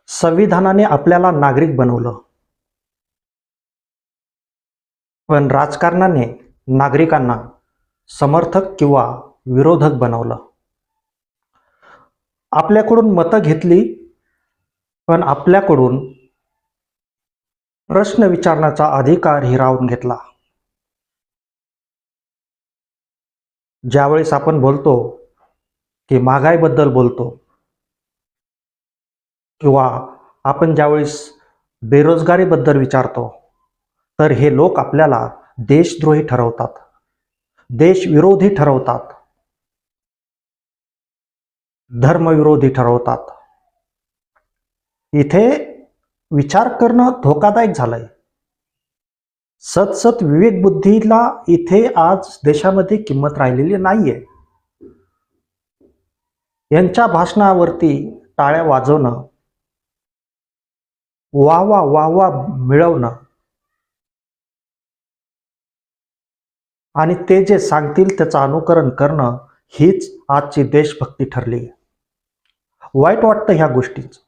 संविधानाने आपल्याला नागरिक बनवलं, पण राजकारणाने नागरिकांना समर्थक किंवा विरोधक बनवलं. आपल्याकडून मतं घेतली, पण आपल्याकडून प्रश्न विचारण्याचा अधिकार हिरावून घेतला. ज्यावेळेस आपण बोलतो की महागाईबद्दल बोलतो, किंवा आपण ज्यावेळेस बेरोजगारीबद्दल विचारतो, तर हे लोक आपल्याला देशद्रोही ठरवतात, देशविरोधी ठरवतात, धर्मविरोधी ठरवतात. इथे विचार करणं धोकादायक झालंय. सतसत विवेक बुद्धीला इथे आज देशामध्ये किंमत राहिलेली नाहीये. यांच्या भाषणावरती टाळ्या वाजवणं, वाह वाह मिळवणं आणि ते जे सांगतील त्याचं अनुकरण करणं हीच आजची देशभक्ती ठरली. वाईट वाटतं ह्या गोष्टीच.